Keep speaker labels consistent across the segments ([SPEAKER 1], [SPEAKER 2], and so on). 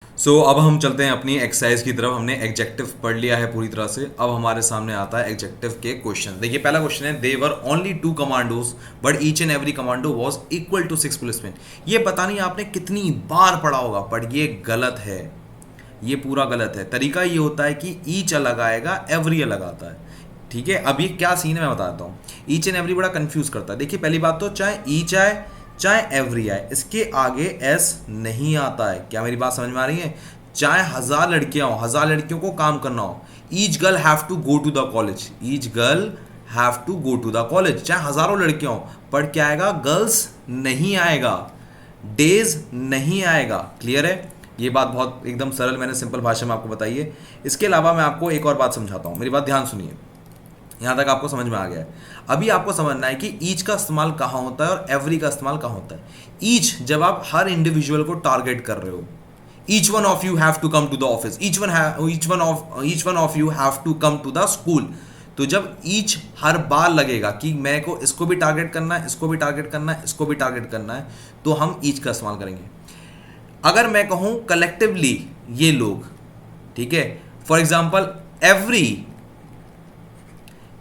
[SPEAKER 1] अब हम चलते हैं अपनी एक्सरसाइज की तरफ। हमने एग्जेक्टिव पढ़ लिया है पूरी तरह से। अब हमारे सामने आता है एग्जेक्टिव के क्वेश्चन। देखिए पहला क्वेश्चन है, there were only 2 commandos but each and every commando was equal to 6 policeman. ये पता नहीं आपने कितनी बार पढ़ा होगा, बट ये गलत है, ये पूरा गलत है। तरीका ये होता है कि ईच अलग आएगा, एवरी अलग आता है। ठीक है, अब ये क्या सीन है मैं बताता हूँ। ईच एंड एवरी बड़ा कंफ्यूज करता है। देखिए पहली बात तो, चाहे ईच आए चाहे एवरी आए, इसके आगे एस नहीं आता है। क्या मेरी बात समझ में आ रही है? चाहे 1000 लड़कियां हो, 1000 लड़कियों को काम करना हो, each girl have to go to the college, each girl have to go to the college. चाहे हजारों लड़कियां हो, पर क्या आएगा? गर्ल्स नहीं आएगा, डेज नहीं आएगा। क्लियर है? ये बात बहुत एकदम सरल मैंने सिंपल भाषा में आपको बताई है। इसके अलावा मैं आपको एक और बात समझाता हूँ, मेरी बात ध्यान सुनिए। यहाँ तक आपको समझ में आ गया है। अभी आपको समझना है कि ईच का इस्तेमाल कहाँ होता है और एवरी का इस्तेमाल कहाँ होता है। ईच जब आप हर इंडिविजुअल को टारगेट कर रहे हो, each one of you have to come to the office, each one of you have to come to the school. तो जब ईच हर बार लगेगा कि मैं को इसको भी टारगेट करना है, इसको भी टारगेट करना है, इसको भी टारगेट करना है, तो हम ईच का इस्तेमाल करेंगे। अगर मैं कहूं कलेक्टिवली ये लोग, ठीक है, for example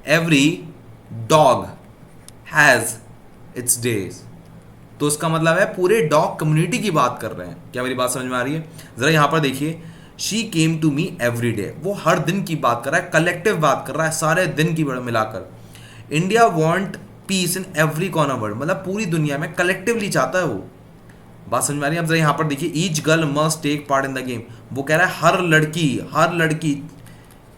[SPEAKER 1] every dog has its days, तो इसका मतलब है पूरे डॉग कम्युनिटी की बात कर रहे हैं। क्या मेरी बात समझ में आ रही है? जरा यहां पर देखिए, she came to me every day, वो हर दिन की बात कर रहा है, कलेक्टिव बात कर रहा है, सारे दिन की मिलाकर। India want piece in every corner world, मतलब पूरी दुनिया में कलेक्टिवली चाहता है वो। बात समझ में आ रही है? अब जरा यहां पर देखिए, each girl must take part in the game, वो कह रहा है हर लड़की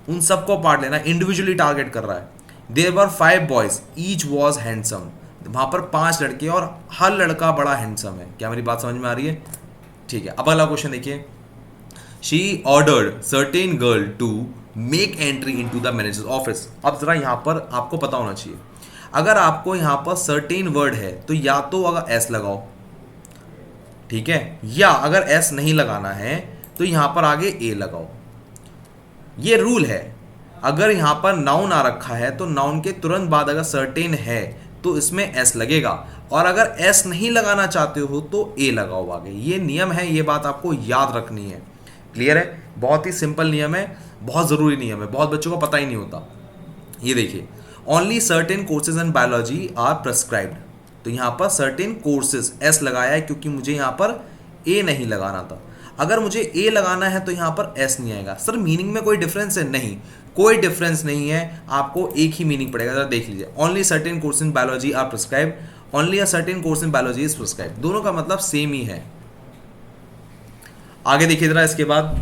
[SPEAKER 1] उन सबको पार्ट लेना, इंडिविजुअली टारगेट कर रहा है। There were 5 boys, each was handsome, वहां पर 5 लड़के और हर लड़का बड़ा हैंडसम है। क्या मेरी बात समझ में आ रही है? ठीक है, अब अगला क्वेश्चन देखिए, she ordered certain girl to make entry in to the manager office. अब जरा यहां पर आपको पता होना चाहिए, अगर आपको यहां पर सर्टेन वर्ड है तो या तो अगर एस लगाओ, ठीक है, या अगर एस नहीं लगाना है तो यहां पर आगे ए लगाओ। ये रूल है। अगर यहां पर नाउन आ रखा है तो नाउन के तुरंत बाद अगर सर्टेन है तो इसमें एस लगेगा, और अगर एस नहीं लगाना चाहते हो तो ए लगाओ आगे। ये नियम है, ये बात आपको याद रखनी है। क्लियर है? बहुत ही सिंपल नियम है, बहुत जरूरी नियम है, बहुत बच्चों को पता ही नहीं होता। ये देखिए, only certain courses in biology are prescribed, तो यहां पर सर्टेन कोर्सेज एस लगाया है क्योंकि मुझे यहां पर ए नहीं लगाना था। अगर मुझे ए लगाना है तो यहां पर एस नहीं आएगा। सर मीनिंग में कोई डिफरेंस है? नहीं, कोई डिफरेंस नहीं है, आपको एक ही मीनिंग पड़ेगा। जरा देख लीजिए, only certain course in biology are prescribe, only a certain course in biology is prescribe, दोनों का मतलब सेम ही है। आगे देखिए जरा, इसके बाद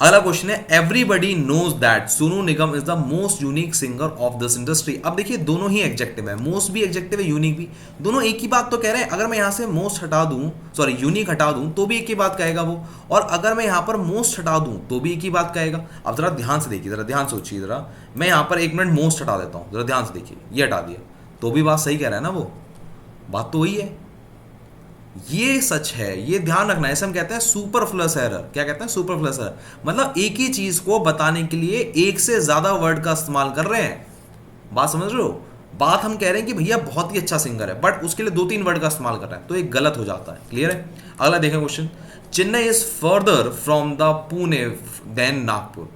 [SPEAKER 1] अगला क्वेश्चन है, everybody knows that Sonu Nigam is the most unique singer of this industry. अब देखिए दोनों ही एग्जेक्टिव है, मोस्ट भी एग्जेक्टिव है, यूनिक भी, दोनों एक ही बात तो कह रहे हैं। अगर मैं यहां से मोस्ट हटा दूं, सॉरी यूनिक हटा दूं तो भी एक ही बात कहेगा वो, और अगर मैं यहां पर मोस्ट हटा दूं तो भी एक ही बात कहेगा। अब जरा ध्यान से देखिए, जरा ध्यान सोचिए, जरा मैं यहां पर 1 मिनट मोस्ट हटा देता हूं, जरा ध्यान से देखिए, ये हटा दिया तो भी बात सही कह रहा है ना वो, बात तो वही है, ये सच है, ये ध्यान रखना है। ऐसे हम कहते हैं सुपरफ्लस एरर। क्या कहते हैं? सुपरफ्लस एरर, मतलब एक ही चीज को बताने के लिए एक से ज्यादा वर्ड का इस्तेमाल कर रहे हैं। बात समझ रहे हो? बात हम कह रहे हैं कि भैया बहुत ही अच्छा सिंगर है, बट उसके लिए 2-3 वर्ड का इस्तेमाल कर रहे हैं, तो एक गलत हो जाता है। क्लियर है? अगला देखें question, Chennai is further from the Pune than Nagpur.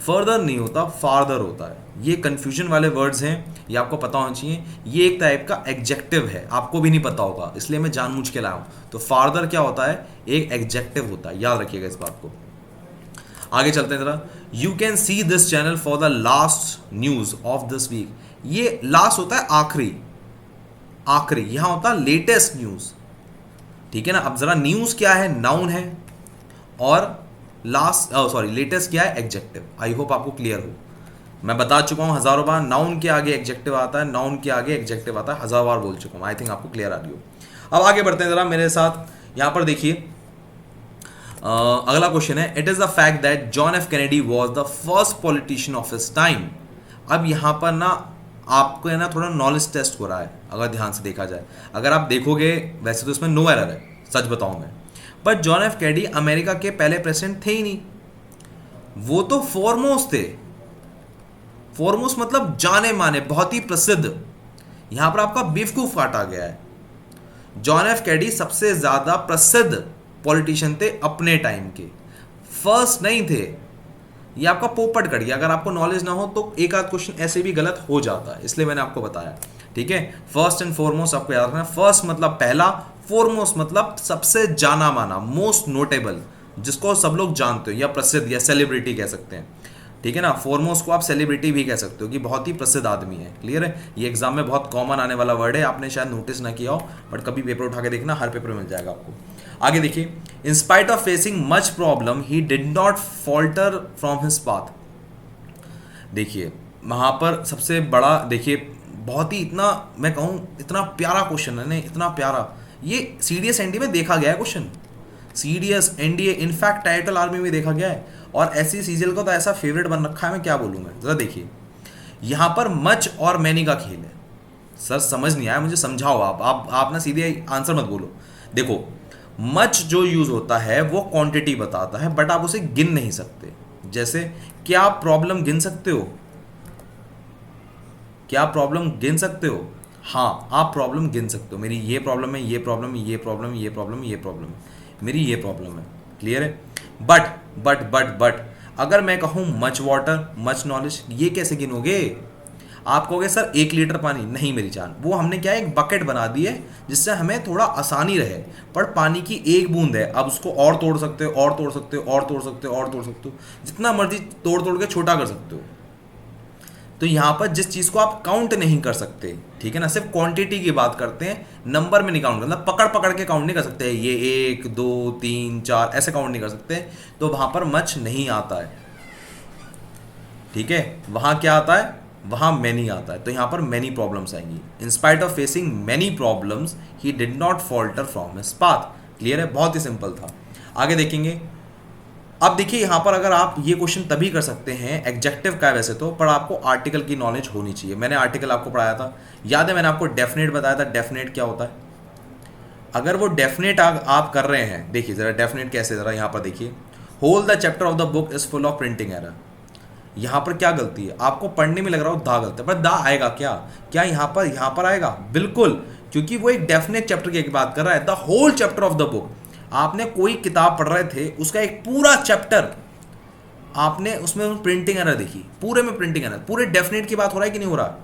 [SPEAKER 1] Further नहीं होता, फार्दर होता है। ये कंफ्यूजन वाले वर्ड्स हैं, ये आपको पता होना चाहिए। ये एक टाइप का एग्जेक्टिव है, आपको भी नहीं पता होगा, इसलिए मैं जानबूझ के लाया हूं। तो फार्दर क्या होता है? एक एग्जेक्टिव होता है, याद रखिएगा इस बात को। आगे चलते हैं जरा, you can see this channel for the last news of this week. ये लास्ट होता है आखिरी, आखिरी यहां होता है लेटेस्ट न्यूज, ठीक है ना। अब जरा न्यूज क्या है? नाउन है, और लेटेस्ट क्या है? एग्जेक्टिव। आई होप आपको क्लियर हो। मैं बता चुका हूं हजारों बार, नाउन के आगे एग्जेक्टिव आता है, नाउन के आगे एग्जेक्टिव आता है, हजार बार बोल चुका हूं। आई थिंक आपको क्लियर आ रही हो। अब आगे बढ़ते हैं जरा मेरे साथ, यहां पर देखिए, अगला क्वेश्चन है, it is the fact that John F Kennedy was the first politician of his time. अब यहां पर ना आपको है ना थोड़ा नॉलेज टेस्ट हो रहा है, अगर ध्यान से देखा जाए। अगर आप देखोगे, वैसे तो इसमें नो एरर है, सच बताऊं मैं, but John F Kennedy America के पहले प्रेसिडेंट थे ही नहीं, वो तो फॉरमोस्ट थे। फॉरमोस्ट मतलब जाने माने, बहुत ही प्रसिद्ध। यहां पर आपका बेवकूफ काटा गया है। जॉन एफ कैनेडी सबसे ज्यादा प्रसिद्ध पॉलिटिशियन थे अपने टाइम के, फर्स्ट नहीं थे। ये आपका पोपट कट गया। अगर आपको नॉलेज ना हो तो एक आध क्वेश्चन ऐसे भी गलत हो जाता है, इसलिए मैंने आपको बताया। ठीक है, फर्स्ट एंड फॉरमोस्ट आपको याद रखना। फर्स्ट मतलब पहला, फॉरमोस्ट मतलब सबसे जाना माना, मोस्ट नोटेबल, जिसको सब लोग जानते हो, या प्रसिद्ध या सेलिब्रिटी कह सकते हैं। ठीक है ना, फॉरमोस्ट को आप सेलिब्रिटी भी कह सकते हो कि बहुत ही प्रसिद्ध आदमी है। क्लियर है, ये एग्जाम में बहुत कॉमन आने वाला वर्ड है, आपने शायद नोटिस ना किया हो, बट कभी पेपर उठा के देखना, हर पेपर में मिल जाएगा आपको। आगे देखिए, in spite of facing much problem he did not falter from his path. देखिए वहां पर सबसे बड़ा, देखिए बहुत ही, इतना मैं कहूँ इतना प्यारा क्वेश्चन है ना, इतना प्यारा। ये सीडीएस एनडीए में देखा गया है question, CDS NDA, in fact title army में देखा गया है, और ऐसी सीजीएल का तो ऐसा फेवरेट बन रखा है, मैं क्या बोलूँ। मैं जरा देखिए, यहाँ पर मच और मैनी का खेल है। सर समझ नहीं आया, मुझे समझाओ आप ना सीधे आंसर मत बोलो। देखो मच जो यूज होता है वो क्वांटिटी बताता है, बट आप उसे गिन नहीं सकते। जैसे क्या आप प्रॉब्लम गिन सकते हो? क्या आप प्रॉब्लम गिन सकते हो? हाँ, आप प्रॉब्लम गिन सकते हो। मेरी ये प्रॉब्लम है, ये प्रॉब्लम, ये प्रॉब्लम, ये प्रॉब्लम, ये प्रॉब्लम, मेरी ये प्रॉब्लम है। क्लियर है? बट अगर मैं कहूँ मच वाटर, मच नॉलेज, ये कैसे गिनोगे? आप कहोगे सर 1 लीटर पानी, नहीं मेरी जान, वो हमने क्या है, एक बकेट बना दी है जिससे हमें थोड़ा आसानी रहे, पर पानी की एक बूंद है, अब उसको और तोड़ सकते हो, और तोड़ सकते हो, और तोड़ सकते हो, और तोड़ सकते हो, जितना मर्जी तोड़ तोड़ के छोटा कर सकते हो। तो यहाँ पर जिस चीज़ को आप काउंट नहीं कर सकते, ठीक है ना, सिर्फ क्वांटिटी की बात करते हैं, नंबर में नहीं काउंट करना, पकड़ पकड़ के काउंट नहीं कर सकते, ये 1 2 3 4 ऐसे काउंट नहीं कर सकते, तो वहाँ पर मच नहीं आता है। ठीक है, वहाँ क्या आता है? वहाँ मैनी आता है। तो यहाँ पर मैनी प्रॉब्लम्स आएंगी। In spite of facing many problems he did not falter from his path. Clear है, बहुत ही सिंपल था। आगे देखेंगे। अब देखिए यहाँ पर अगर आप ये क्वेश्चन तभी कर सकते हैं, एग्जेक्टिव का है वैसे तो, पर आपको आर्टिकल की नॉलेज होनी चाहिए। मैंने आर्टिकल आपको पढ़ाया था, याद है? मैंने आपको डेफिनेट बताया था। डेफिनेट क्या होता है? अगर वो डेफिनेट आप कर रहे हैं, देखिए जरा डेफिनेट कैसे, जरा यहाँ पर देखिए, whole the chapter of the book is full of printing error. यहाँ पर क्या गलती है? आपको पढ़ने में लग रहा हो दा गलत है, पर दा आएगा क्या? क्या यहाँ पर आएगा? बिल्कुल, क्योंकि वो एक डेफिनेट चैप्टर की एक बात कर रहा है, the whole chapter of the book. आपने कोई किताब पढ़ रहे थे, उसका एक पूरा चैप्टर आपने उसमें प्रिंटिंग एरर देखी, पूरे में प्रिंटिंग एरर, पूरे डेफिनेट की बात हो रहा है कि नहीं हो रहा?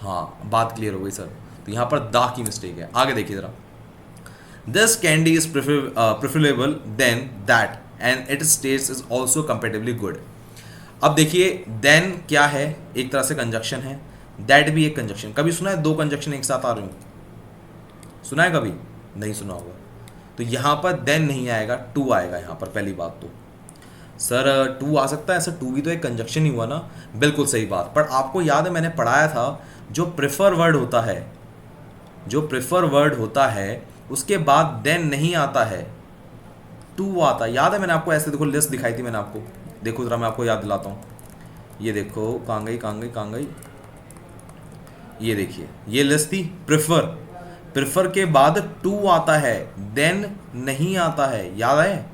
[SPEAKER 1] हाँ, बात क्लियर हो गई सर। तो यहाँ पर दा की मिस्टेक है। आगे देखिए जरा, this candy is preferable than that and its taste is also comparatively good. अब देखिए देन क्या है? एक तरह से कंजक्शन है, दैट भी एक कंजक्शन। कभी सुना है 2 कंजक्शन एक साथ आ रहे हो? सुना है कभी? नहीं सुना होगा। तो यहाँ पर देन नहीं आएगा, टू आएगा यहाँ पर। पहली बात तो सर 2 आ सकता है, सर 2 भी तो एक कंजक्शन ही हुआ ना। बिल्कुल सही बात, पर आपको याद है मैंने पढ़ाया था, जो प्रेफर वर्ड होता है, जो प्रेफर वर्ड होता है उसके बाद देन नहीं आता है, 2 आता है। याद है मैंने आपको ऐसे, देखो लिस्ट दिखाई थी मैंने आपको, देखो जरा मैं आपको याद दिलाता हूँ। ये देखो कहाँ गई, ये देखिए ये लिस्ट थी। प्रेफर के बाद 2 आता है, देन नहीं आता है। याद है?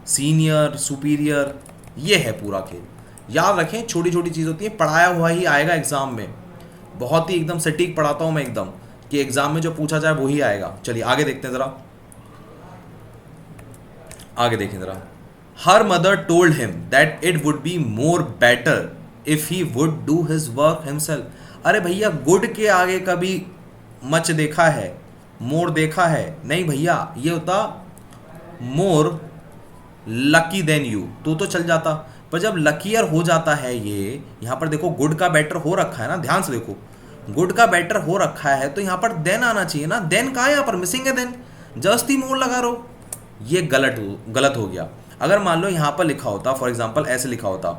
[SPEAKER 1] सीनियर, सुपीरियर, ये है पूरा खेल। याद रखें, छोटी छोटी चीज़ होती है, पढ़ाया हुआ ही आएगा एग्जाम में। बहुत ही एकदम सटीक पढ़ाता हूँ मैं एकदम, कि एग्जाम में जो पूछा जाए वही आएगा। चलिए आगे देखते हैं जरा, आगे देखें जरा। Her mother told him that it would be more better if he would do his work himself. अरे भैया, गुड के आगे कभी मच देखा है, मोर देखा है? नहीं भैया, ये होता मोर लकी देन यू, तो चल जाता। पर जब लकीयर हो जाता है, ये यहाँ पर देखो गुड का बेटर हो रखा है ना, ध्यान से देखो, गुड का बेटर हो रखा है, तो यहाँ पर देन आना चाहिए ना। देन कहाँ है? यहाँ पर मिसिंग है देन, जस्ट ही मोर लगा रहो। ये गलत हो गया। अगर मान लो यहाँ पर लिखा होता, फॉर एग्जाम्पल ऐसे लिखा होता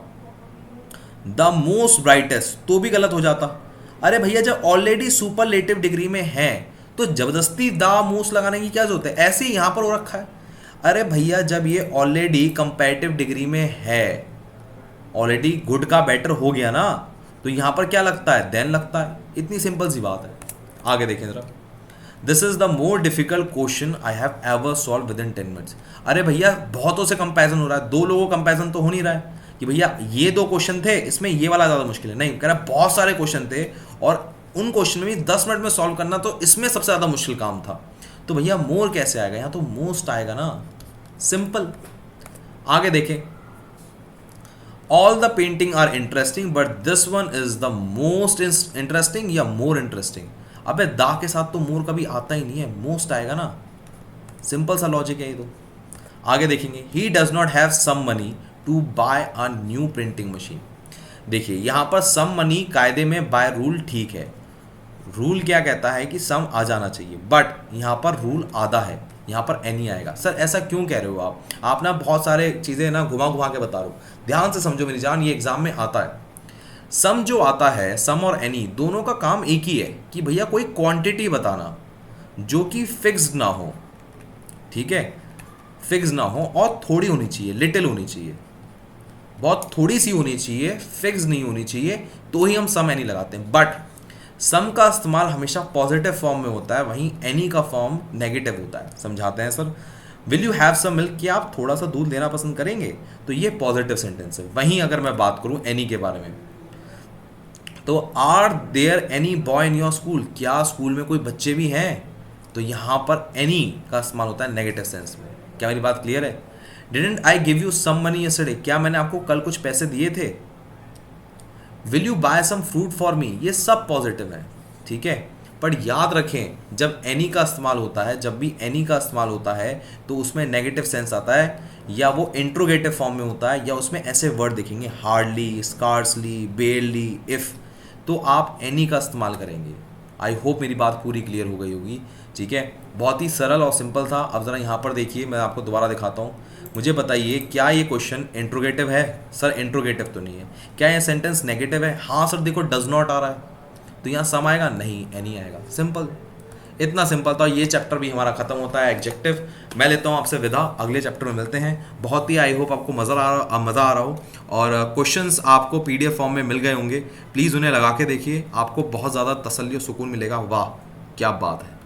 [SPEAKER 1] द मोस्ट ब्राइटेस्ट, तो भी गलत हो जाता। अरे भैया, जब ऑलरेडी सुपरलेटिव डिग्री में है तो जबरदस्ती द मोस्ट लगाने की क्या जरूरत है? ऐसे ही यहाँ पर हो रखा है। अरे भैया, जब ये ऑलरेडी कंपैरेटिव डिग्री में है, ऑलरेडी गुड का बेटर हो गया ना, तो यहाँ पर क्या लगता है? देन लगता है। इतनी सिंपल सी बात है। आगे देखें जरा। This is the more difficult question I have ever solve with in 10 minutes. अरे भैया, बहुतों से कंपैरिजन हो रहा है, 2 लोगों का कंपैरिजन तो हो नहीं रहा है कि भैया ये 2 क्वेश्चन थे, इसमें ये वाला ज़्यादा मुश्किल है। नहीं, कह रहा बहुत सारे क्वेश्चन थे और उन क्वेश्चन में भी 10 मिनट में सॉल्व करना, तो इसमें सबसे ज़्यादा मुश्किल काम था। तो भैया मोर कैसे आएगा? यहाँ तो मोस्ट आएगा ना। सिंपल। आगे देखें, all the painting are interesting but this one is the most interesting या मोर इंटरेस्टिंग। अबे दा के साथ तो मोर कभी आता ही नहीं है, मोस्ट आएगा ना। सिंपल सा लॉजिक है ये तो। आगे देखेंगे, he does not have some money to buy a new printing machine. देखिए यहाँ पर सम मनी कायदे में बाय रूल ठीक है, रूल क्या कहता है कि सम आ जाना चाहिए, बट यहाँ पर रूल आधा है, यहाँ पर एनी आएगा। सर ऐसा क्यों कह रहे हो आप ना बहुत सारे चीज़ें ना घुमा घुमा के बता रहे हो, ध्यान से समझो मेरी जान, ये एग्जाम में आता है। सम जो आता है, सम और एनी दोनों का काम एक ही है कि भैया कोई क्वांटिटी बताना जो कि फिक्स्ड ना हो, ठीक है, फिक्स ना हो और थोड़ी होनी चाहिए, लिटिल होनी चाहिए, बहुत थोड़ी सी होनी चाहिए, फिक्स नहीं होनी चाहिए, तो ही हम सम एनी लगाते हैं। बट सम का इस्तेमाल हमेशा पॉजिटिव फॉर्म में होता है, वहीं एनी का फॉर्म नेगेटिव होता है। समझाते हैं sir, will you have some milk, कि आप थोड़ा सा दूध लेना पसंद करेंगे, तो ये पॉजिटिव सेंटेंस है। वहीं अगर मैं बात करूं एनी के बारे में, तो are there any boy in your school, क्या स्कूल में कोई बच्चे भी हैं, तो यहाँ पर एनी का इस्तेमाल होता है नेगेटिव सेंस में। क्या मेरी बात क्लियर है? Didn't I give you some money yesterday, क्या मैंने आपको कल कुछ पैसे दिए थे। Will you buy some fruit for me, ये सब पॉजिटिव है, ठीक है। पर याद रखें, जब एनी का इस्तेमाल होता है, जब भी एनी का इस्तेमाल होता है तो उसमें नेगेटिव सेंस आता है, या वो इंट्रोगेटिव फॉर्म में होता है, या उसमें ऐसे वर्ड दिखेंगे हार्डली, स्कार्सली, बेरली, इफ़, तो आप एनी का इस्तेमाल करेंगे। आई होप मेरी बात पूरी क्लियर हो गई होगी, ठीक है। बहुत ही सरल और सिंपल था। अब ज़रा यहाँ पर देखिए, मैं आपको दोबारा दिखाता हूँ। मुझे बताइए, क्या ये क्वेश्चन इंट्रोगेटिव है? सर इंट्रोगेटिव तो नहीं है। क्या ये सेंटेंस नेगेटिव है? हाँ सर, देखो डज नॉट आ रहा है, तो यहाँ सम आएगा नहीं, एनी आएगा। सिंपल, इतना सिंपल था। ये चैप्टर भी हमारा खत्म होता है एग्जेक्टिव। मैं लेता हूँ आपसे विदा, अगले चैप्टर में मिलते हैं। बहुत ही आई होप आपको मज़ा आ रहा हो, और क्वेश्चंस आपको PDF फॉर्म में मिल गए होंगे। प्लीज़ उन्हें लगा के देखिए, आपको बहुत ज़्यादा तसल्ली और सुकून मिलेगा। वाह क्या बात है।